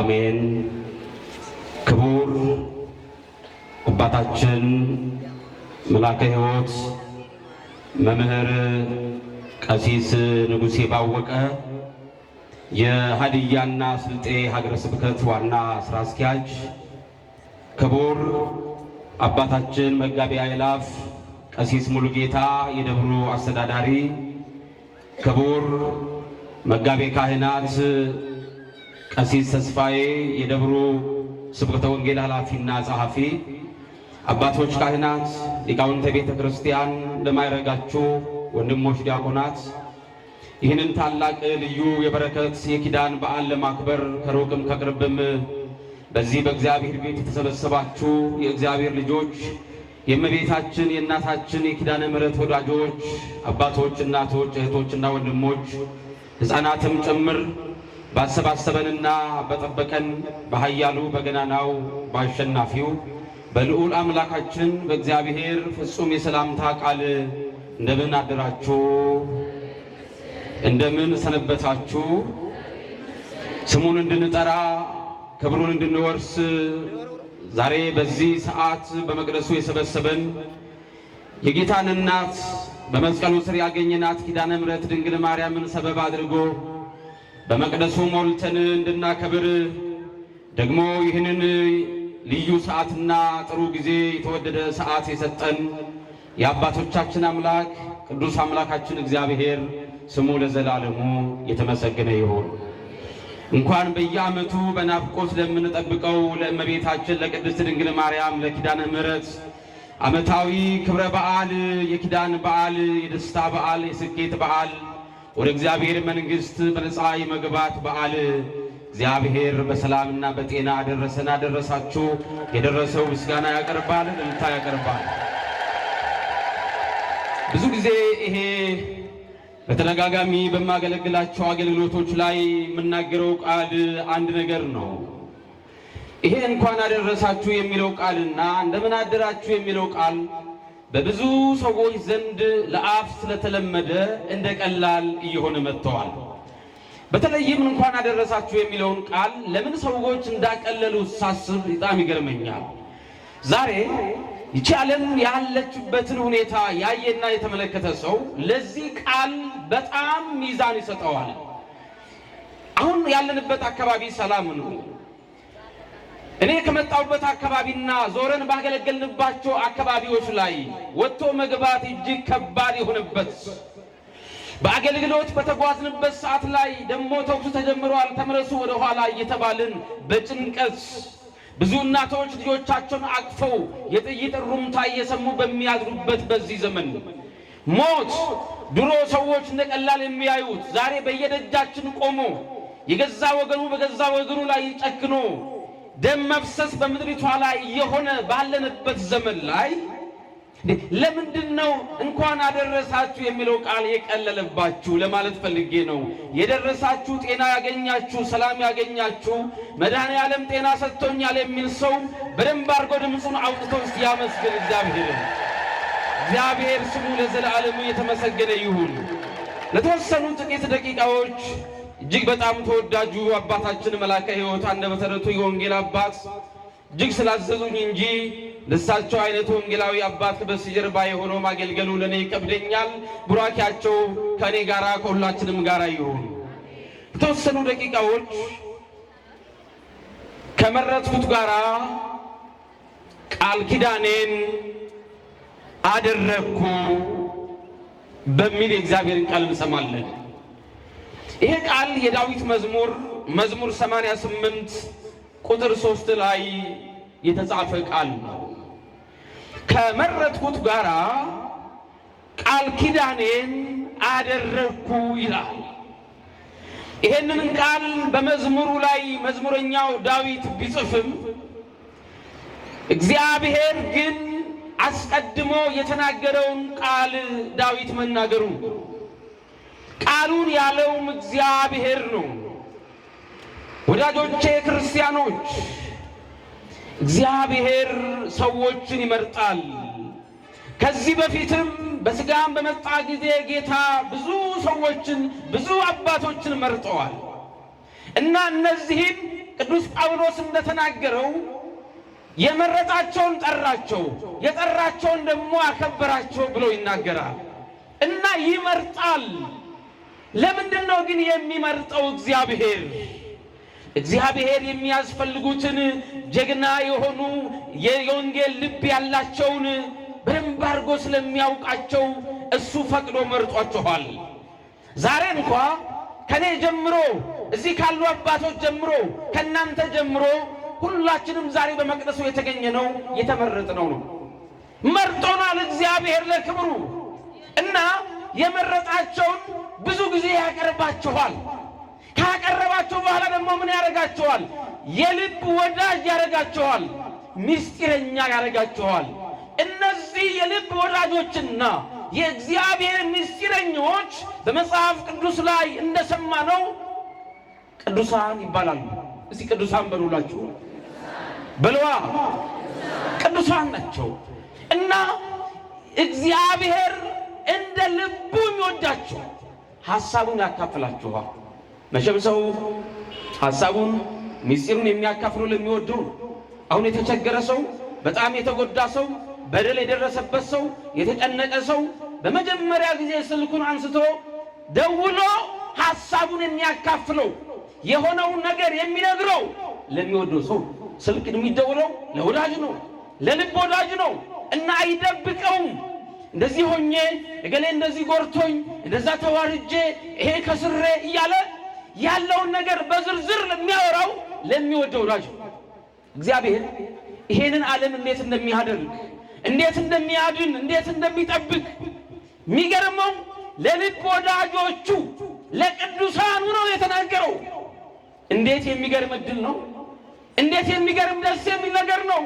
አሜን። ክቡር አባታችን መላከ ሕይወት መምህር ቀሲስ ንጉሴ ባወቀ የሀዲያና ስልጤ ሀገረ ስብከት ዋና ስራ አስኪያጅ፣ ክቡር አባታችን መጋቤ አእላፍ ቀሲስ ሙሉጌታ የደብሩ አስተዳዳሪ፣ ክቡር መጋቤ ካህናት ቀሲስ ተስፋዬ የደብሩ ስብከተ ወንጌል ኃላፊና ጸሐፊ፣ አባቶች ካህናት፣ ሊቃውንተ ቤተ ክርስቲያን፣ ለማይረጋችሁ ወንድሞች ዲያቆናት፣ ይህንን ታላቅ ልዩ የበረከት የኪዳን በዓል ለማክበር ከሩቅም ከቅርብም በዚህ በእግዚአብሔር ቤት የተሰበሰባችሁ የእግዚአብሔር ልጆች፣ የእመቤታችን የእናታችን የኪዳነ ምሕረት ወዳጆች፣ አባቶች፣ እናቶች፣ እህቶችና ወንድሞች፣ ሕፃናትም ጭምር ባሰባሰበንና በጠበቀን በኃያሉ በገናናው በአሸናፊው በልዑል አምላካችን በእግዚአብሔር ፍጹም የሰላምታ ቃል እንደምን አደራችሁ? እንደምን ሰነበታችሁ? ስሙን እንድንጠራ ክብሩን እንድንወርስ ዛሬ በዚህ ሰዓት በመቅደሱ የሰበሰበን የጌታን እናት በመስቀሉ ስር ያገኘናት ኪዳነ ምሕረት ድንግል ማርያምን ሰበብ አድርጎ በመቅደሱ ሞልተን እንድናከብር ደግሞ ይህንን ልዩ ሰዓትና ጥሩ ጊዜ የተወደደ ሰዓት የሰጠን የአባቶቻችን አምላክ ቅዱስ አምላካችን እግዚአብሔር ስሙ ለዘላለሙ የተመሰገነ ይሁን። እንኳን በየዓመቱ በናፍቆት ለምንጠብቀው ለእመቤታችን ለቅድስት ድንግል ማርያም ለኪዳነ ምሕረት ዓመታዊ ክብረ በዓል፣ የኪዳን በዓል፣ የደስታ በዓል፣ የስኬት በዓል፣ ወደ እግዚአብሔር መንግሥት በነፃ የመግባት በዓል እግዚአብሔር በሰላምና በጤና አደረሰን አደረሳችሁ። የደረሰው ምስጋና ያቀርባል፣ እልልታ ያቀርባል። ብዙ ጊዜ ይሄ በተደጋጋሚ በማገለግላቸው አገልግሎቶች ላይ የምናገረው ቃል አንድ ነገር ነው። ይሄ እንኳን አደረሳችሁ የሚለው ቃልና እንደምን አደራችሁ የሚለው ቃል በብዙ ሰዎች ዘንድ ለአፍ ስለተለመደ እንደ ቀላል እየሆነ መጥተዋል። በተለይም እንኳን አደረሳችሁ የሚለውን ቃል ለምን ሰዎች እንዳቀለሉ ሳስብ በጣም ይገርመኛል። ዛሬ ይቺ ዓለም ያለችበትን ሁኔታ ያየና የተመለከተ ሰው ለዚህ ቃል በጣም ሚዛን ይሰጠዋል። አሁን ያለንበት አካባቢ ሰላም ነው። እኔ ከመጣሁበት አካባቢና ዞረን ባገለገልንባቸው አካባቢዎች ላይ ወጥቶ መግባት እጅግ ከባድ የሆነበት፣ በአገልግሎት በተጓዝንበት ሰዓት ላይ ደሞ ተኩስ ተጀምሯል ተመለሱ ወደ ኋላ እየተባልን በጭንቀት ብዙ እናቶች ልጆቻቸውን አቅፈው የጥይት ሩምታ እየሰሙ በሚያድሩበት በዚህ ዘመን ሞት ድሮ ሰዎች እንደቀላል የሚያዩት ዛሬ በየደጃችን ቆሞ የገዛ ወገኑ በገዛ ወገኑ ላይ ጨክኖ ደም መፍሰስ በምድሪቷ ላይ የሆነ ባለንበት ዘመን ላይ ለምንድነው እንኳን አደረሳችሁ የሚለው ቃል የቀለለባችሁ ለማለት ፈልጌ ነው። የደረሳችሁ ጤና ያገኛችሁ፣ ሰላም ያገኛችሁ፣ መድኃኔ ዓለም ጤና ሰጥቶኛል የሚል ሰው በደንብ አድርጎ ድምፁን አውጥቶ እስቲ ያመስግን እግዚአብሔር። እግዚአብሔር ስሙ ለዘላለሙ የተመሰገነ ይሁን። ለተወሰኑ ጥቂት ደቂቃዎች እጅግ በጣም ተወዳጁ አባታችን መላከ ሕይወት አንደበተ ርቱዕ የወንጌል አባት እጅግ ስላዘዙኝ እንጂ ለሳቸው አይነት ወንጌላዊ አባት በስተጀርባ የሆነው ማገልገሉ ለኔ ይከብደኛል። ቡራኪያቸው ከኔ ጋራ ከሁላችንም ጋራ ይሁን። የተወሰኑ ደቂቃዎች ከመረጥኩት ጋራ ቃል ኪዳኔን አደረግኩ በሚል የእግዚአብሔርን ቃል እንሰማለን። ይሄ ቃል የዳዊት መዝሙር 88 ቁጥር 3 ላይ የተጻፈ ቃል ነው። ከመረጥኩት ጋራ ቃል ኪዳኔን አደረግኩ ይላል። ይሄንን ቃል በመዝሙሩ ላይ መዝሙረኛው ዳዊት ቢጽፍም እግዚአብሔር ግን አስቀድሞ የተናገረውን ቃል ዳዊት መናገሩ ቃሉን ያለውም እግዚአብሔር ነው። ወዳጆቼ ክርስቲያኖች፣ እግዚአብሔር ሰዎችን ይመርጣል። ከዚህ በፊትም በስጋም በመጣ ጊዜ ጌታ ብዙ ሰዎችን ብዙ አባቶችን መርጠዋል እና እነዚህም ቅዱስ ጳውሎስ እንደተናገረው የመረጣቸውን ጠራቸው፣ የጠራቸውን ደግሞ አከበራቸው ብሎ ይናገራል። እና ይመርጣል። ለምንድን ነው ግን የሚመርጠው እግዚአብሔር? እግዚአብሔር የሚያስፈልጉትን ጀግና የሆኑ የወንጌል ልብ ያላቸውን በደንብ አድርጎ ስለሚያውቃቸው እሱ ፈቅዶ መርጧቸዋል። ዛሬ እንኳ ከኔ ጀምሮ እዚህ ካሉ አባቶች ጀምሮ ከናንተ ጀምሮ ሁላችንም ዛሬ በመቅደሱ የተገኘነው የተመረጥነው ነው። መርጦናል እግዚአብሔር ለክብሩ እና የመረጣቸውን ብዙ ጊዜ ያቀርባቸዋል። ካቀረባቸው በኋላ ደግሞ ምን ያደርጋቸዋል? የልብ ወዳጅ ያደርጋቸዋል፣ ምስጢረኛ ያደርጋቸዋል። እነዚህ የልብ ወዳጆችና የእግዚአብሔር ምስጢረኞች በመጽሐፍ ቅዱስ ላይ እንደሰማነው ቅዱሳን ይባላሉ። እስቲ ቅዱሳን በሉላችሁ በለዋ። ቅዱሳን ናቸው እና እግዚአብሔር እንደ ልቡ የሚወዳቸው ሐሳቡን ያካፍላችኋል። መቼም ሰው ሐሳቡን ምስጢሩን የሚያካፍለው ለሚወደው። አሁን የተቸገረ ሰው፣ በጣም የተጎዳ ሰው፣ በደል የደረሰበት ሰው፣ የተጨነቀ ሰው በመጀመሪያ ጊዜ ስልኩን አንስቶ ደውሎ ሐሳቡን የሚያካፍለው የሆነውን ነገር የሚነግረው ለሚወደው ሰው። ስልክ የሚደውለው ለወዳጅ ነው፣ ለልብ ወዳጅ ነው እና አይደብቀውም። እንደዚህ ሆኜ እገሌ እንደዚህ ጎርቶኝ እንደዛ ተዋርጄ ይሄ ከስሬ እያለ ያለውን ነገር በዝርዝር ለሚያወራው ለሚወደው ወዳጅ። እግዚአብሔር ይሄንን ዓለም እንዴት እንደሚያደርግ፣ እንዴት እንደሚያድን፣ እንዴት እንደሚጠብቅ የሚገርመው ለልብ ወዳጆቹ ለቅዱሳኑ ነው የተናገረው። እንዴት የሚገርም ዕድል ነው! እንዴት የሚገርም ደስ የሚል ነገር ነው!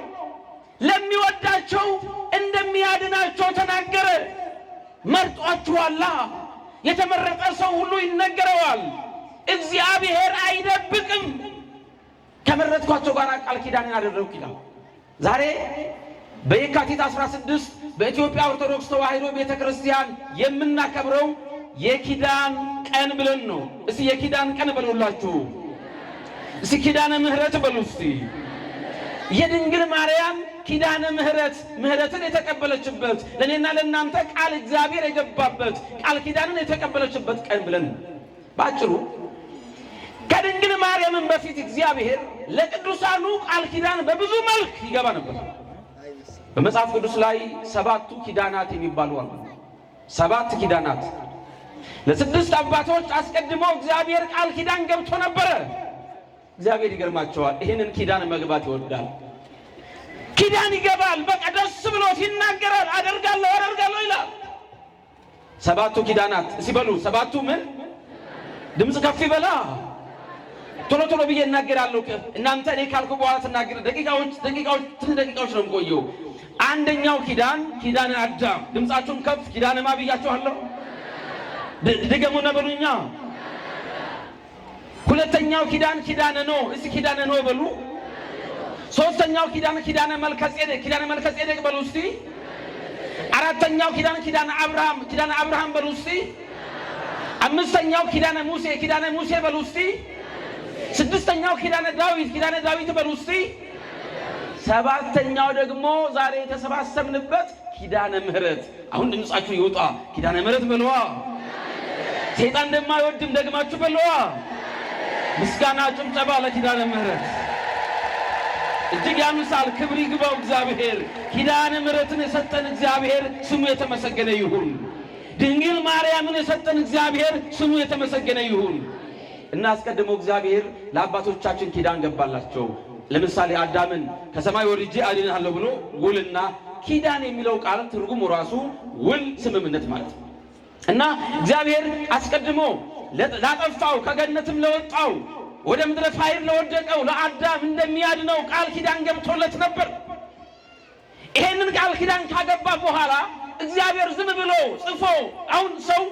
ለሚወዳቸው እንደሚያድናቸው ተናገረ። መርጧችኋላ። የተመረጠ ሰው ሁሉ ይነገረዋል። እግዚአብሔር አይደብቅም። ከመረጥኳቸው ጋር ቃል ኪዳን አደረግኩ ይላል። ዛሬ በየካቲት 16 በኢትዮጵያ ኦርቶዶክስ ተዋሕዶ ቤተክርስቲያን የምናከብረው የኪዳን ቀን ብለን ነው። እስቲ የኪዳን ቀን በሉላችሁ። እስቲ ኪዳነ ምህረት በሉ። እስቲ የድንግል ማርያም ኪዳነ ምህረትን የተቀበለችበት ለኔና ለእናንተ ቃል እግዚአብሔር የገባበት ቃል ኪዳንን የተቀበለችበት ቀን ብለን ባጭሩ ከድንግል ማርያምን በፊት እግዚአብሔር ለቅዱሳኑ ቃል ኪዳን በብዙ መልክ ይገባ ነበር። በመጽሐፍ ቅዱስ ላይ 7ቱ ኪዳናት የሚባሉ አሉ። 7 ኪዳናት ለስድስት አባቶች አስቀድሞ እግዚአብሔር ቃል ኪዳን ገብቶ ነበረ። እግዚአብሔር ይገርማቸዋል፣ ይህንን ኪዳን መግባት ይወዳል። ኪዳን ይገባል፣ በቃ ደስ ብሎት ይናገራል። አደርጋለሁ ይላል። 7ቱ ኪዳናት ሲበሉ 7ቱ ምን? ድምፅ ከፍ ይበላ። ቶሎ ብዬ እናገራለሁ። እናንተ እኔ ካልኩ በኋላ ተናገሩ። ደቂቃዎች ነው የምቆየው። አንደኛው ኪዳን ኪዳነ አዳም። ድምፃችሁን ከፍ። ኪዳነ ማ ብያችኋለሁ? ድገሙ ነበሩኛ። ሁለተኛው ኪዳን ኪዳነ ኖህ። እስቲ ኪዳነ ኖህ በሉ። ሶስተኛው ኪዳን ኪዳነ መልከጼዴቅ በሉ እስቲ። አራተኛው ኪዳን ኪዳነ አብርሃም በሉ እስቲ። አምስተኛው ኪዳነ ሙሴ በሉ እስቲ። ስድስተኛው ኪዳነ ዳዊት በሉ እስቲ። ሰባተኛው ደግሞ ዛሬ የተሰባሰብንበት ኪዳነ ምህረት። አሁን ድምጻችሁ ይውጣ። ኪዳነ ምህረት በለዋ። ሰይጣን እንደማይወድም ደግማችሁ በለዋ። ምስጋና ጭብጨባ ለኪዳነ ምህረት እጅግ ያንሳል። ክብር ይግባው እግዚአብሔር። ኪዳነ ምህረትን የሰጠን እግዚአብሔር ስሙ የተመሰገነ ይሁን። ድንግል ማርያምን የሰጠን እግዚአብሔር ስሙ የተመሰገነ ይሁን። እና አስቀድሞ እግዚአብሔር ለአባቶቻችን ኪዳን ገባላቸው። ለምሳሌ አዳምን ከሰማይ ወርጄ አድንሃለሁ ብሎ ውልና ኪዳን የሚለው ቃል ትርጉሙ ራሱ ውል፣ ስምምነት ማለት ነው። እና እግዚአብሔር አስቀድሞ ላጠፋው ከገነትም ለወጣው ወደ ምድረ ፋይር ለወደቀው ለአዳም እንደሚያድነው ቃል ኪዳን ገብቶለት ነበር። ይሄንን ቃል ኪዳን ካገባ በኋላ እግዚአብሔር ዝም ብሎ ጽፎ አሁን ሰው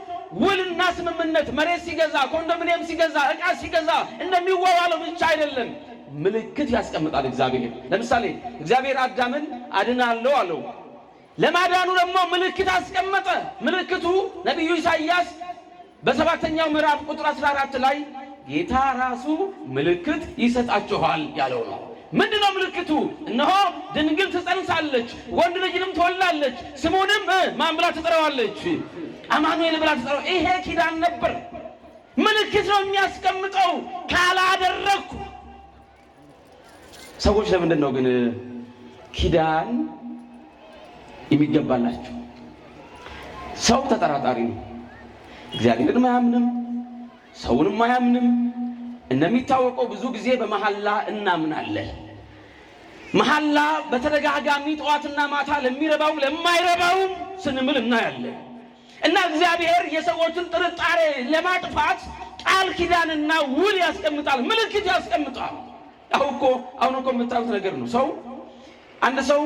ውልና ስምምነት መሬት ሲገዛ፣ ኮንዶሚኒየም ሲገዛ፣ ዕቃ ሲገዛ እንደሚዋዋለው ብቻ አይደለም፣ ምልክት ያስቀምጣል እግዚአብሔር። ለምሳሌ እግዚአብሔር አዳምን አድናለሁ አለው። ለማዳኑ ደግሞ ምልክት አስቀመጠ። ምልክቱ ነቢዩ ኢሳይያስ በ7ኛው ምዕራፍ ቁጥር 14 ላይ ጌታ ራሱ ምልክት ይሰጣችኋል ያለው ነው። ምንድነው ምልክቱ? እነሆ ድንግል ትጸንሳለች፣ ወንድ ልጅንም ትወልዳለች፣ ስሙንም ማን ብላ ትጠራዋለች? አማኑኤል ብላ ትጠራዋለች። ይሄ ኪዳን ነበር። ምልክት ነው የሚያስቀምጠው። ካላደረኩ ሰዎች ለምንድን ነው ግን ኪዳን የሚገባላቸው? ሰው ተጠራጣሪ ነው። እግዚአብሔርን አያምንም፣ ሰውንም አያምንም። እንደሚታወቀው ብዙ ጊዜ በመሐላ እናምናለን። መሐላ በተደጋጋሚ ጠዋትና ማታ ለሚረባው ለማይረባው ስንምል እናያለን። እና እግዚአብሔር የሰዎችን ጥርጣሬ ለማጥፋት ቃል ኪዳንና ውል ያስቀምጣል፣ ምልክት ያስቀምጣል። አሁን እኮ የምታዩት ነገር ነው። አንድ ሰው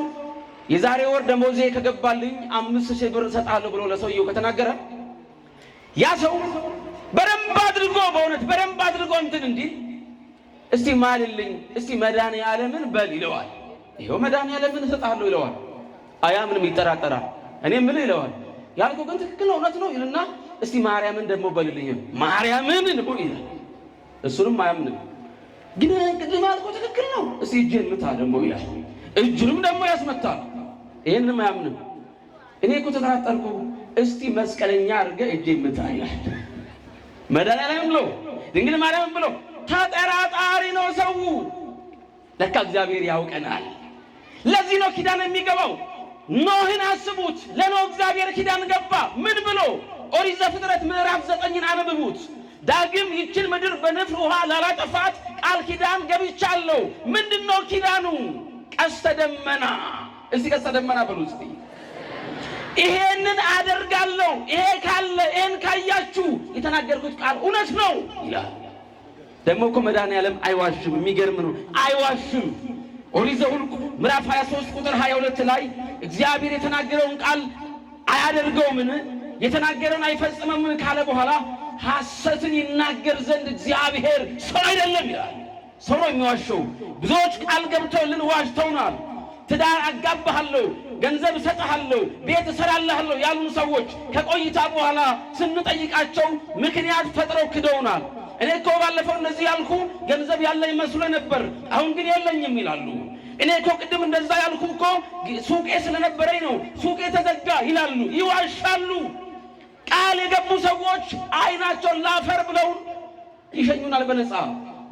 የዛሬ ወር ደሞዜ ከገባልኝ 5,000 ብር እሰጣለሁ ብሎ ለሰውየው ከተናገረ ያ ሰው በደንብ አድርጎ በእውነት በደንብ አድርጎ እንትን እንዲህ እስቲ ማልልኝ፣ እስቲ መድኃኒዓለምን በል ይለዋል። ይሄው መድኃኒዓለምን እሰጣለሁ ይለዋል። አያምንም፣ ይጠራጠራል። እኔ ምን ይለዋል? ያልኩ ግን ትክክል ነው፣ እውነት ነው ይልና እስቲ ማርያምን ደግሞ በልልኝ፣ ማርያምን ደግሞ ይላል። እሱንም አያምንም። ግን ቅድም ያልኩ ትክክል ነው፣ እስቲ እጄን ምታ ደግሞ ይላል። እጁንም ደግሞ ያስመታል። ይሄንንም አያምንም። እኔ እኮ ተጠራጠርኩ፣ እስቲ መስቀለኛ አድርገህ እጄን ምታ ይላል። መድኃኒዓለም ብሎ ድንግል ማርያም ብሎ ተጠራጣሪ ነው ሰው። ለካ እግዚአብሔር ያውቀናል። ለዚህ ነው ኪዳን የሚገባው። ኖህን አስቡት። ለኖህ እግዚአብሔር ኪዳን ገባ። ምን ብሎ? ኦሪት ዘፍጥረት ምዕራፍ 9ን አንብቡት። ዳግም ይችን ምድር በንፍር ውሃ ላላጠፋት ቃል ኪዳን ገብቻለሁ። ምንድነው ኪዳኑ? ቀስተ ደመና። እስቲ ቀስተ ደመና በሉ እስቲ። ይሄንን አደርጋለሁ። ይሄ ካለ ይሄን ካያችሁ የተናገርኩት ቃል እውነት ነው ይላል። ደግሞ እኮ መድኃኒዓለም አይዋሽም። የሚገርም ነው፣ አይዋሽም። ኦሪት ዘኍልቍ ምዕራፍ 23 ቁጥር 22 ላይ እግዚአብሔር የተናገረውን ቃል አያደርገውምን? የተናገረውን አይፈጽምምን ካለ በኋላ ሐሰትን ይናገር ዘንድ እግዚአብሔር ሰው አይደለም ይላል። ሰው ነው የሚዋሸው። ብዙዎች ቃል ገብተውልን ዋሽተውናል። ትዳር አጋባሃለሁ፣ ገንዘብ እሰጥሃለሁ፣ ቤት እሰራልሃለሁ ያሉን ሰዎች ከቆይታ በኋላ ስንጠይቃቸው ምክንያት ፈጥረው ክደውናል። እኔ እኮ ባለፈው እንደዚህ ያልኩ ገንዘብ ያለኝ መስሎ ነበር፣ አሁን ግን የለኝም ይላሉ። እኔ እኮ ቅድም እንደዛ ያልኩ እኮ ሱቄ ስለነበረኝ ነው፣ ሱቄ ተዘጋ ይላሉ። ይዋሻሉ። ቃል የገቡ ሰዎች አይናቸውን ላፈር ብለው ይሸኙናል በነፃ።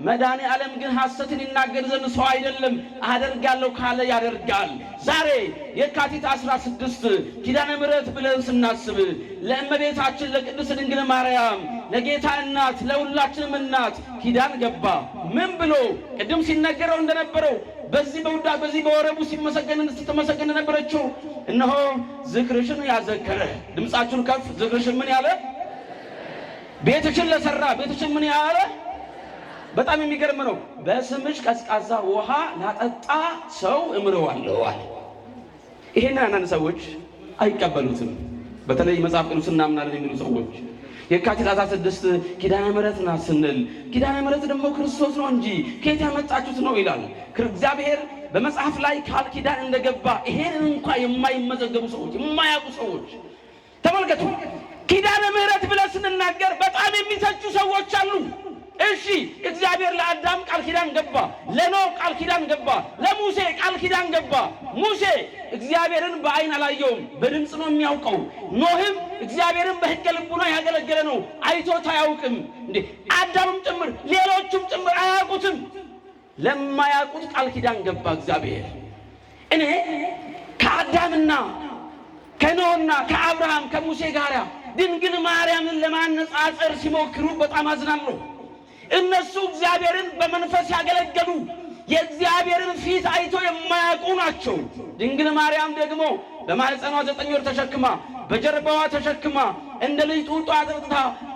መድኃኒዓለም ግን ሐሰትን ይናገር ዘንድ ሰው አይደለም። አደርጋለሁ ካለ ያደርጋል። ዛሬ የካቲት 16 ኪዳነ ምሕረት ብለን ስናስብ ለእመቤታችን ለቅድስት ድንግል ማርያም ለጌታ እናት ለሁላችንም እናት ኪዳን ገባ። ምን ብሎ? ቅድም ሲነገረው እንደነበረው በዚህ በወረቡ ስትመሰገን ነበረችው። እነሆ ዝክርሽን ያዘከረ፣ ድምፃችሁን ከፍ፣ ዝክርሽን ምን ያለ? ቤትሽን ለሰራ ቤትሽን ምን ያለ? በጣም የሚገርም ነው። በስምሽ ቀዝቃዛ ውሃ ላጠጣ ሰው እምረዋለሁ አለ። ይሄን አንዳንድ ሰዎች አይቀበሉትም። በተለይ መጽሐፍ ቅዱስ እናምናለን የሚሉ ሰዎች የካቲት 16 ኪዳነ ምሕረት ናት ስንል ኪዳነ ምሕረት ደግሞ ክርስቶስ ነው እንጂ ከየት ያመጣችሁት ነው ይላል። እግዚአብሔር በመጽሐፍ ላይ ቃል ኪዳን እንደገባ ይሄን እንኳን የማይመዘገቡ ሰዎች፣ የማያውቁ ሰዎች ተመልከቱ። ኪዳነ ምሕረት ብለን ስንናገር በጣም የሚተቹ ሰዎች አሉ። እሺ እግዚአብሔር ለአዳም ቃል ኪዳን ገባ፣ ለኖህ ቃል ኪዳን ገባ፣ ለሙሴ ቃል ኪዳን ገባ። ሙሴ እግዚአብሔርን በአይን አላየውም፣ በድምፅ ነው የሚያውቀው። ኖህም እግዚአብሔርን በሕገ ልቡና ያገለገለ ነው፣ አይቶት አያውቅም። እንዴ አዳምም ጭምር ሌሎቹም ጭምር አያውቁትም። ለማያውቁት ቃል ኪዳን ገባ እግዚአብሔር። እኔ ከአዳምና ከኖህና ከአብርሃም ከሙሴ ጋር ድንግል ማርያምን ለማነጻጸር ሲሞክሩ በጣም አዝናለሁ። እነሱ እግዚአብሔርን በመንፈስ ያገለገሉ የእግዚአብሔርን ፊት አይቶ የማያውቁ ናቸው። ድንግል ማርያም ደግሞ በማህፀኗ 9 ወር ተሸክማ በጀርባዋ ተሸክማ እንደ ልጅ ጡጦ አጥብታ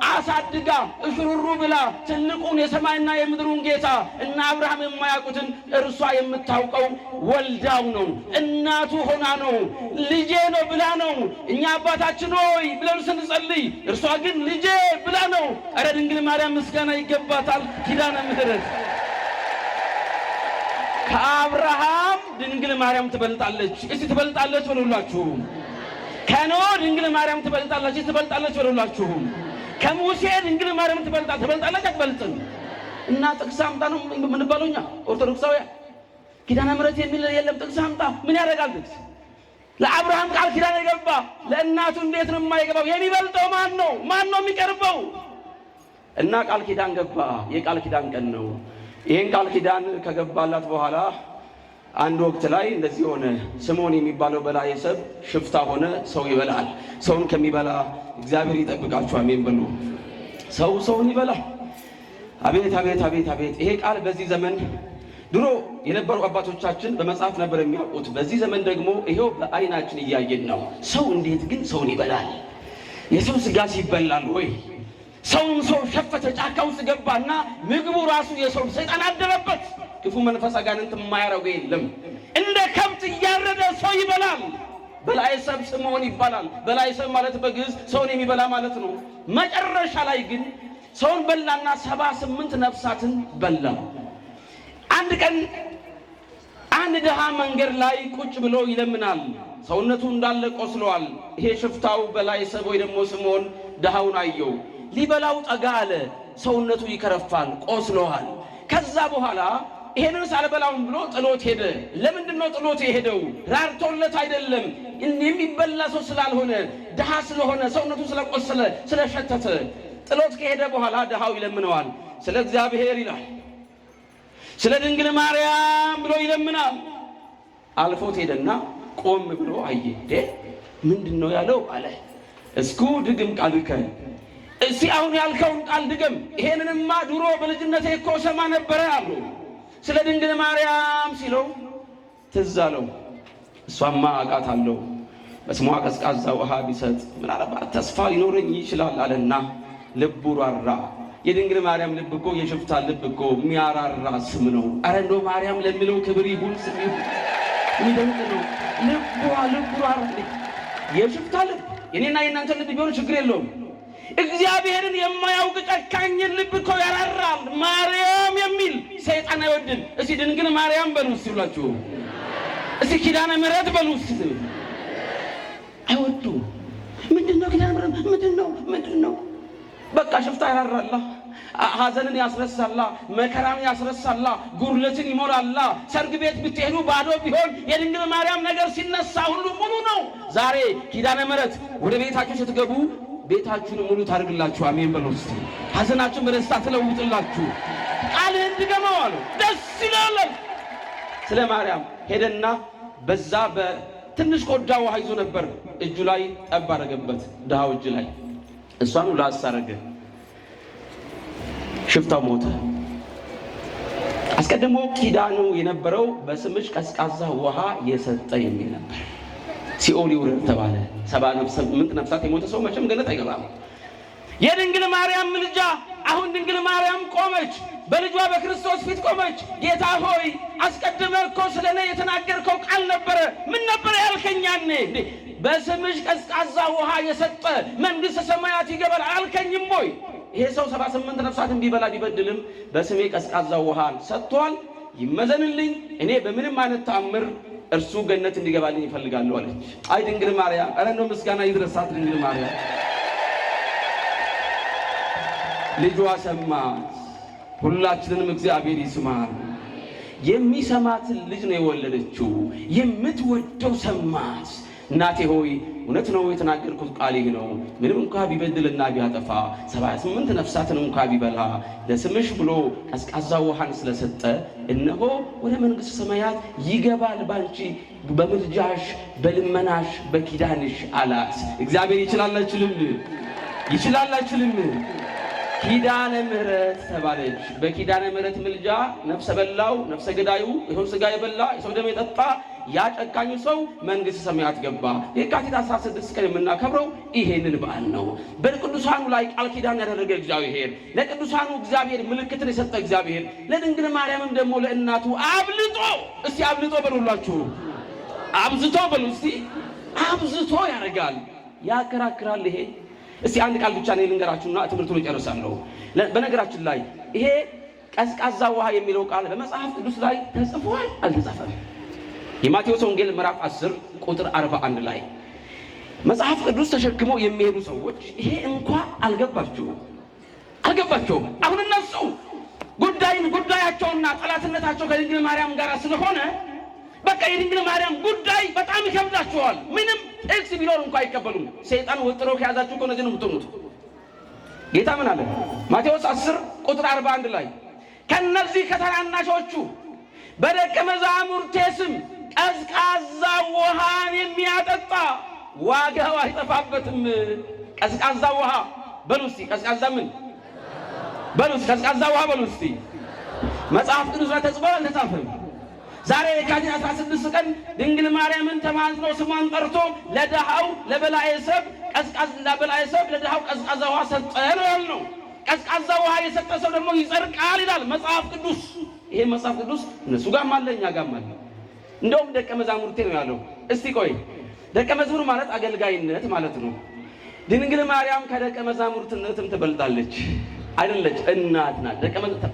አሳድጋ እሽሩሩ ብላ ትልቁን የሰማይና የምድሩን ጌታ እና አብርሃም የማያውቁትን እርሷ የምታውቀው ወልዳው ነው፣ እናቱ ሆና ነው፣ ልጄ ነው ብላ ነው። እኛ አባታችን ሆይ ብለን ስንጸልይ እርሷ ግን ልጄ ብላ ነው። ኧረ ድንግል ማርያም ምስጋና ይገባታል። ኪዳነ ምሕረት ከአብርሃም ድንግል ማርያም ትበልጣለች። እስቲ ትበልጣለች በሉላችሁ። ከኖህ ድንግል ማርያም ትበልጣለች። ትበልጣለች በሉላችሁ። ከሙሴ ድንግል ማርያም ትበልጣለች። አትበልጥም? እና ጥቅስ አምጣ ነው የምንባለው እኛ ኦርቶዶክሳውያን። ኪዳነ ምሕረት የሚል የለም። ጥቅስ አምጣ ምን ያደርጋል ጥቅስ? ለአብርሃም ቃል ኪዳን የገባ ለእናቱ እንዴት ነው የማይገባው? የሚበልጠው ማን ነው? ማን ነው የሚቀርበው? እና ቃል ኪዳን ገባ። የቃል ኪዳን ቀን ነው። ይሄን ቃል ኪዳን ከገባላት በኋላ አንድ ወቅት ላይ እንደዚህ ሆነ። ስምዖን የሚባለው በላይ ሰብ ሽፍታ ሆነ። ሰው ይበላል። ሰውን ከሚበላ እግዚአብሔር ይጠብቃችሁ። አሜን በሉ። ሰው ሰውን ይበላል። አቤት አቤት አቤት አቤት! ይሄ ቃል በዚህ ዘመን ድሮ የነበሩ አባቶቻችን በመጽሐፍ ነበር የሚያውቁት። በዚህ ዘመን ደግሞ ይሄው በአይናችን እያየን ነው። ሰው እንዴት ግን ሰውን ይበላል? የሰው ስጋ ሲበላል ወይ? ሰውን ሰው ሸፈተ፣ ጫካ ውስጥ ገባና ምግቡ ራሱ የሰው ሰይጣን አደረበት። ክፉ መንፈስ አጋንንት የማያረገው የለም። እንደ ከብት እያረደ ሰው ይበላል። በላይ ሰብ ስምዖን ይባላል። በላይ ሰብ ማለት በግዕዝ ሰውን የሚበላ ማለት ነው። መጨረሻ ላይ ግን ሰውን በላና 78 ነፍሳትን በላ። አንድ ቀን አንድ ድሃ መንገድ ላይ ቁጭ ብሎ ይለምናል። ሰውነቱ እንዳለ ቆስሏል። ይሄ ሽፍታው በላይ ሰብ ወይ ደግሞ ስምዖን ድሃውን አየው። ሊበላው ጠጋ አለ። ሰውነቱ ይከረፋል፣ ቆስሏል። ከዛ በኋላ ይሄንን ሳልበላውን ብሎ ጥሎት ሄደ። ለምንድን ነው ጥሎት የሄደው? ራርቶለት አይደለም። የሚበላ ሰው ስላልሆነ፣ ድሃ ስለሆነ፣ ሰውነቱ ስለቆሰለ ስለሸተተ ጥሎት ከሄደ በኋላ ድሃው ይለምነዋል። ስለ እግዚአብሔር ይላል፣ ስለ ድንግል ማርያም ብሎ ይለምናል። አልፎት ሄደና ቆም ብሎ አየ። ምንድን ነው ያለው አለ። እስኩ ድግም ቃልከ፣ እስቲ አሁን ያልከውን ቃል ድገም። ይሄንንማ ድሮ በልጅነቴ እኮ ሰማ ነበረ አሉ። ስለ ድንግል ማርያም ሲለው ትዝ አለው። እሷማ አውቃታለሁ፣ በስሟ ቀዝቃዛ ውሃ ቢሰጥ ምናልባት ተስፋ ሊኖረኝ ይችላል አለና ልቡ ራራ። የድንግል ማርያም ልብ እኮ የሽፍታ ልብ እኮ የሚያራራ ስም ነው። አረ እንደው ማርያም ለሚለው ክብር ይሁን ስም ይሁን። የሚደንቅ ነው። ልቡ ራራ። የሽፍታ ልብ የኔና የእናንተ ልብ ቢሆን ችግር የለውም። እግዚአብሔርን የማያውቅ ጨካኝን ልብ እኮ ያራራል። ማርያም የሚል ሰይጣን አይወድም። እስቲ ድንግል ማርያም በሉ እስቲ ብላችሁ፣ እስቲ ኪዳነ ምሕረት በሉ እስቲ። አይወዱም። ምንድነው ኪዳነ ምሕረት? ምንድነው? በቃ ሽፍታ ያራራላ፣ ሐዘንን ያስረሳላ፣ መከራን ያስረሳላ፣ ጉርለትን ይሞላላ። ሰርግ ቤት ብትሄዱ ባዶ ቢሆን የድንግል ማርያም ነገር ሲነሳ ሁሉ ሙሉ ነው። ዛሬ ኪዳነ ምሕረት ወደ ቤታችሁ ስትገቡ ቤታችሁን ሙሉ ታርግላችሁ። አሜን በሉ እስቲ። ሐዘናችሁን በደስታ ትለውጥላችሁ። ቃልህን ድገመው አሉ። ደስ ይላል። ስለ ማርያም ሄደና በዛ በትንሽ ቆዳ ውሃ ይዞ ነበር። እጁ ላይ ጠብ አደረገበት፣ ድሃው እጅ ላይ እሷን ሁሉ አሳረገ። ሽፍታው ሞተ። አስቀድሞ ኪዳኑ የነበረው በስምሽ ቀዝቃዛ ውሃ የሰጠ የሚል ነበር። ሲኦል ይውረድ ተባለ። 78 ነፍሳት የሞተ ሰው መቼም ገነት አይገባም። የድንግል ማርያም ምልጃ። አሁን ድንግል ማርያም ቆመች፣ በልጇ በክርስቶስ ፊት ቆመች። ጌታ ሆይ አስቀድመህ እኮ ስለኔ የተናገርከው ቃል ነበረ። ምን ነበረ ያልከኛኔ? በስምሽ ቀዝቃዛ ውሃ የሰጠ መንግሥተ ሰማያት ይገባል አልከኝም ወይ? ይሄ ሰው 78 ነፍሳትን ቢበላ ቢበድልም በስሜ ቀዝቃዛ ውሃን ሰጥቷል። ይመዘንልኝ። እኔ በምንም አይነት ተአምር እርሱ ገነት እንዲገባልኝ ይፈልጋለሁ አለች። አይ ድንግል ማርያም፣ ኧረ እንደው ምስጋና ይድረሳት ድንግል ማርያም። ልጇ ሰማት። ሁላችንንም እግዚአብሔር ይስማል። የሚሰማትን ልጅ ነው የወለደችው። የምትወደው ሰማት። እናቴ ሆይ እውነት ነው የተናገርኩት ቃል ይህ ነው። ምንም እንኳ ቢበድልና ቢያጠፋ 78 ነፍሳትን እንኳ ቢበላ ለስምሽ ብሎ ቀዝቃዛ ውሃን ስለሰጠ እነሆ ወደ መንግሥተ ሰማያት ይገባል ባንቺ በምልጃሽ በልመናሽ በኪዳንሽ አላት። እግዚአብሔር ይችላል አይችልም? ይችላል አይችልም? ኪዳነ ምሕረት ተባለች። በኪዳነ ምሕረት ምልጃ ነፍሰ በላው ነፍሰ ገዳዩ ይኸው ሥጋ የበላ የሰው ደም የጠጣ ያ ጨካኙ ሰው መንግሥተ ሰማያት ገባ። የካቲት 16 ቀን የምናከብረው ይሄንን በዓል ነው። በቅዱሳኑ ላይ ቃል ኪዳን ያደረገ እግዚአብሔር፣ ለቅዱሳኑ እግዚአብሔር ምልክትን የሰጠ እግዚአብሔር፣ ለድንግል ማርያምም ደግሞ ለእናቱ አብልጦ፣ እስቲ አብልጦ በሉላችሁ፣ አብዝቶ በሉ እስቲ፣ አብዝቶ ያደርጋል። ያከራክራል ይሄ። እስቲ አንድ ቃል ብቻ ነው ልንገራችሁና ትምህርቱን እጨርሳለሁ። በነገራችን ላይ ይሄ ቀዝቃዛ ውሃ የሚለው ቃል በመጽሐፍ ቅዱስ ላይ ተጽፏል አልተጻፈም? የማቴዎስ ወንጌል ምዕራፍ 10 ቁጥር 41 ላይ መጽሐፍ ቅዱስ ተሸክመው የሚሄዱ ሰዎች ይሄ እንኳን አልገባቸውም። አሁን እነሱ ጉዳያቸውና ጠላትነታቸው ከድንግል ማርያም ጋር ስለሆነ በቃ የድንግል ማርያም ጉዳይ በጣም ይከብዳቸዋል። ምንም ጥቅስ ቢኖር እንኳን አይቀበሉም። ሰይጣን ወጥሮ ከያዛችሁ እኮ እነዚህ ነው የምትሆኑት። ጌታ ምን አለ? ማቴዎስ 10 ቁጥር 41 ላይ ከነዚህ ከታናናሾቹ በደቀ መዛሙርቴ ስም ቀዝቃዛ ውሃን የሚያጠጣ ዋጋው አይጠፋበትም። ቀዝቃዛ ውሃ በሉ እስቲ። ቀዝቃዛ ምን በሉ እስቲ? ቀዝቃዛ ውሃ በሉ እስቲ። መጽሐፍ ቅዱስ ላይ ተጽፏል አልተጻፈም? ዛሬ የካቲት 16 ቀን ድንግል ማርያምን ተማጽኖ ስሟን ጠርቶ ለደሃው ለበላዔሰብ ለደሃው ቀዝቃዛ ውሃ ሰጠ ነው ያልነው። ቀዝቃዛ ውሃ የሰጠ ሰው ደግሞ ይጸድቃል ይላል መጽሐፍ ቅዱስ። ይሄ መጽሐፍ ቅዱስ እነሱ ጋርም አለ እኛ ጋርም አለ። እንደውም ደቀ መዛሙርቴ ነው ያለው። እስቲ ቆይ፣ ደቀ መዝሙር ማለት አገልጋይነት ማለት ነው። ድንግል ማርያም ከደቀ መዛሙርትነትም ትበልጣለች አይደለች? እናት ናት።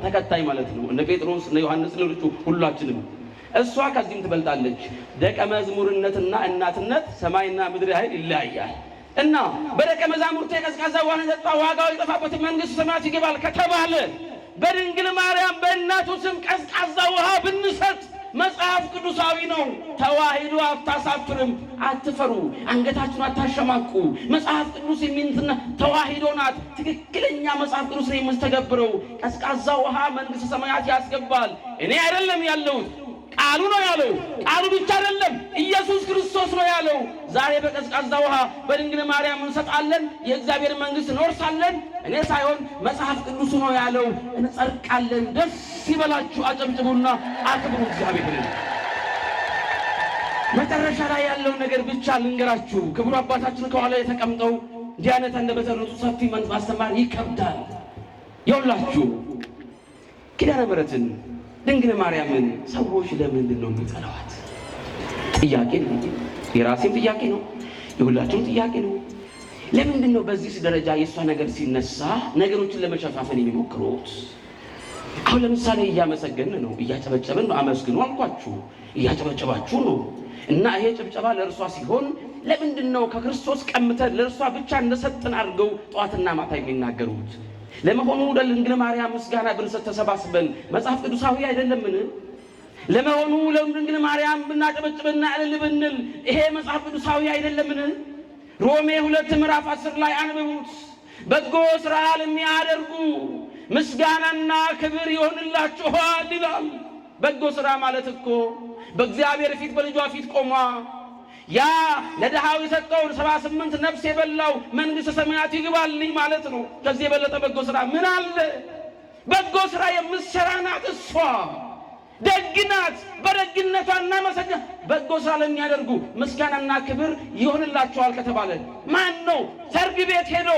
ተከታይ ማለት ነው። እነ ጴጥሮስ እነ ዮሐንስ ሌሎቹ ሁላችንም እሷ ከዚህም ትበልጣለች። ደቀ መዝሙርነትና እናትነት ሰማይና ምድር ያህል ይለያያል። እና በደቀ መዛሙርቴ ቀዝቃዛ ውሃን የጠጣ ዋጋው የጠፋበት መንግሥተ ሰማያት ይገባል ከተባለ በድንግል ማርያም በእናቱ ስም ቀዝቃዛ ውሃ ብንሰጥ መጽሐፍ ቅዱሳዊ ነው። ተዋሂዶ አታሳፍርም። አትፈሩ፣ አንገታችሁን አታሸማቁ። መጽሐፍ ቅዱስ የሚንትና ተዋሂዶ ናት። ትክክለኛ መጽሐፍ ቅዱስ ነው የምስተገብረው። ቀዝቃዛ ውሃ መንግሥተ ሰማያት ያስገባል። እኔ አይደለም ያለሁት፣ ቃሉ ነው ያለው። ቃሉ ብቻ አይደለም፣ ኢየሱስ ክርስቶስ ነው ያለው። ዛሬ በቀዝቃዛ ውሃ በድንግል ማርያም እንሰጣለን፣ የእግዚአብሔር መንግሥት እንወርሳለን። እኔ ሳይሆን መጽሐፍ ቅዱሱ ነው ያለው። እንጸድቃለን። ደስ ይበላችሁ፣ አጨብጭቡና አክብሩ እግዚአብሔርን። መጨረሻ ላይ ያለውን ነገር ብቻ ልንገራችሁ። ክቡር አባታችን ከኋላ የተቀምጠው እንዲህ አይነት እንደበተሩት ሰፊ ማስተማር ይከብዳል። ይኸውላችሁ ኪዳነ ምሕረትን ድንግል ማርያምን ሰዎች ለምንድን ነው የሚጠላዋት? ጥያቄ ነው። የራሴም ጥያቄ ነው፣ የሁላችሁም ጥያቄ ነው። ለምንድን ነው በዚህ ደረጃ የእሷ ነገር ሲነሳ ነገሮችን ለመሸፋፈን የሚሞክሩት? አሁን ለምሳሌ እያመሰገንን ነው፣ እያጨበጨብን ነው። አመስግኑ አልኳችሁ፣ እያጨበጨባችሁ ነው። እና ይሄ ጭብጨባ ለእርሷ ሲሆን ለምንድን ነው ከክርስቶስ ቀምተን ለእርሷ ብቻ እንደሰጥን አድርገው ጠዋትና ማታ የሚናገሩት? ለመሆኑ ለድንግል ማርያም ምስጋና ብንሰጥ ተሰባስበን መጽሐፍ ቅዱሳዊ አይደለምን? ለመሆኑ ለድንግል ማርያም ብናጨበጭብና እልል ብንል ይሄ መጽሐፍ ቅዱሳዊ አይደለምን? ሮሜ 2 ምዕራፍ 10 ላይ አንብቡት። በጎ ሥራ ለሚያደርጉ ምስጋናና ክብር ይሆንላችኋል ይላል። በጎ ሥራ ማለት እኮ በእግዚአብሔር ፊት በልጇ ፊት ቆሟ ያ ለድሃው የሰጠውን 78 ነፍስ የበላው መንግሥተ ሰማያት ይግባልኝ ማለት ነው። ከዚህ የበለጠ በጎ ሥራ ምን አለ? በጎ ሥራ የምትሠራ ናት እሷ። ደግ ናት። በደግነቷ እናመሰግን። በጎ ሥራ ለሚያደርጉ ምስጋናና ክብር ይሆንላቸዋል ከተባለ ማን ነው ሰርግ ቤት ሄዶ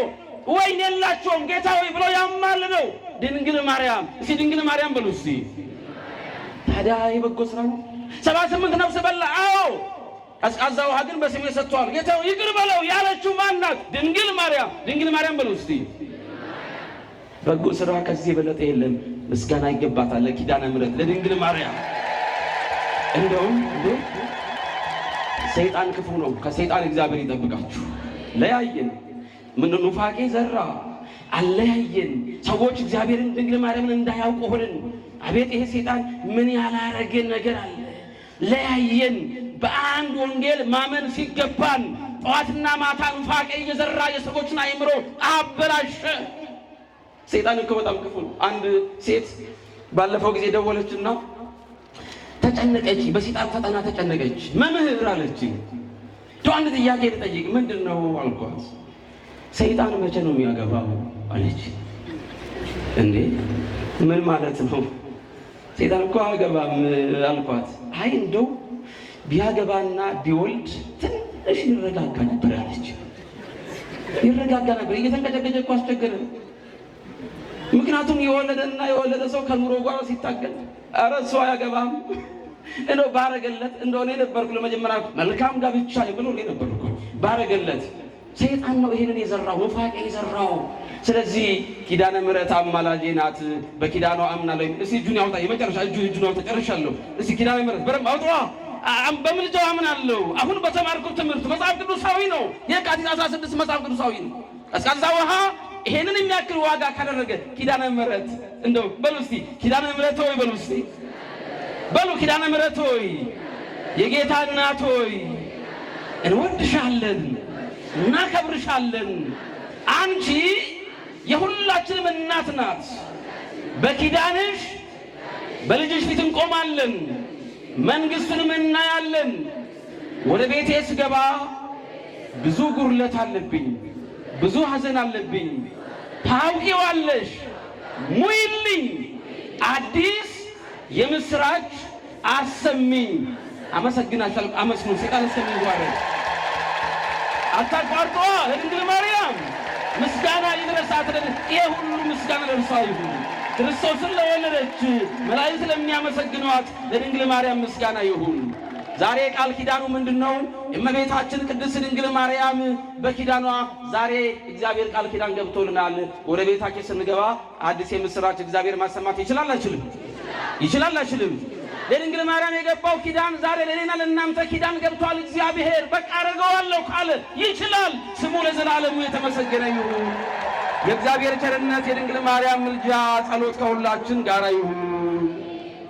ወይን የላቸውም ጌታ ሆይ ብሎ ያማልደው? ድንግል ማርያም። እስኪ ድንግል ማርያም በሉ እስኪ። ታዲያ የበጎ ሥራ ነው። 78 ነፍስ በላ። አዎ። ቀዝቃዛ ውሃ ግን በስሜ ሰጥቷል ጌታ ይቅር በለው ያለችው ማን ናት? ድንግል ማርያም። ድንግል ማርያም በሉ እስቲ። በጎ ሥራ ከዚህ የበለጠ የለም። ምስጋና ይገባታል ለኪዳነ ምሕረት ለድንግል ማርያም። እንደውም ሰይጣን ክፉ ነው። ከሰይጣን እግዚአብሔር ይጠብቃችሁ። ለያየን ምን ኑፋቄ ዘራ፣ አለያየን። ሰዎች እግዚአብሔርን ድንግል ማርያምን እንዳያውቁ ሆነን። አቤት ይሄ ሰይጣን ምን ያላረገን ነገር አለ! ለያየን። በአንድ ወንጌል ማመን ሲገባን ጠዋትና ማታ ኑፋቄ እየዘራ የሰዎችን አእምሮ አበላሸ። ሰይጣን እኮ በጣም ክፉ ነው። አንድ ሴት ባለፈው ጊዜ ደወለችና ተጨነቀች። በሰይጣን ፈተና ተጨነቀች። መምህር አለችኝ፣ አንድ ጥያቄ ልጠይቅ። ምንድን ነው አልኳት። ሰይጣን መቼ ነው የሚያገባው አለች። እንዴ ምን ማለት ነው? ሰይጣን እኮ አያገባም አልኳት። አይ እንደው ቢያገባና ቢወልድ ትንሽ ይረጋጋ ነበር አለች። ይረጋጋ ነበር። እየተንቀጨቀጨ እኮ አስቸገረ። ምክንያቱም የወለደ ሰው ከኑሮ ጋር ሲታገል፣ ኧረ እሱ አያገባም እንደው ባረገለት እንደሆነ ነበርኩ ለመጀመሪያ መልካም ጋብቻ ብሎ ነበርኩ ባረገለት። ሰይጣን ነው ይሄንን የዘራው፣ ኑፋቄ የዘራው። ስለዚህ ኪዳነ ምሕረት አማላጄ ናት። በኪዳኗ አምናለሁ። እስቲ እጁን ያውጣ። የመጨረሻ እጁን ያውጣ። ጨርሻለሁ። እስቲ ኪዳነ ምሕረት በረም አውጣ። በምልጃው አምናለሁ። አሁን በተማርኩት ትምህርት መጽሐፍ ቅዱሳዊ ነው። የካቲት 16 መጽሐፍ ቅዱሳዊ ነው። ቀዝቃዛ ውሃ ይሄንን የሚያክል ዋጋ ካደረገ ኪዳነ ምሕረት እንደው በሉ እስቲ ኪዳነ ምሕረት ሆይ በሉ እስቲ በሉ ኪዳነ ምሕረት ሆይ የጌታ እናት ሆይ እንወድሻለን፣ እናከብርሻለን። አንቺ የሁላችንም እናት ናት። በኪዳንሽ በልጅሽ ፊት እንቆማለን፣ መንግሥቱንም እናያለን። ወደ ቤቴ ስገባ ብዙ ጉርለት አለብኝ፣ ብዙ ሐዘን አለብኝ። ታውቂዋለሽ፣ ሙይልኝ፣ አዲስ የምስራች አሰሚኝ። አመሰግናለሁ። አመስግኑ። ሰይጣን እስከሚዋረድ አታቋርጧ ለድንግል ማርያም ምስጋና ይድረሳት። ይሄ ሁሉ ምስጋና ለእርሷ ይሁን። ክርስቶስን ለወለደች መላእክት ለሚያመሰግኗት ለድንግል ማርያም ምስጋና ይሁን። ዛሬ ቃል ኪዳኑ ምንድነው? እመቤታችን ቅድስት ድንግል ማርያም በኪዳኗ ዛሬ እግዚአብሔር ቃል ኪዳን ገብቶልናል። ወደ ቤታችን ስንገባ አዲስ የምስራች እግዚአብሔር ማሰማት ይችላል አይችልም? ይችላል አይችልም? ለድንግል ማርያም የገባው ኪዳን ዛሬ ለኔና ለእናንተ ኪዳን ገብቷል። እግዚአብሔር በቃ አደርገዋለሁ ካለ ይችላል። ስሙ ለዘላለሙ የተመሰገነ ይሁን። የእግዚአብሔር ቸርነት የድንግል ማርያም ምልጃ ጸሎት ከሁላችን ጋር ይሁን።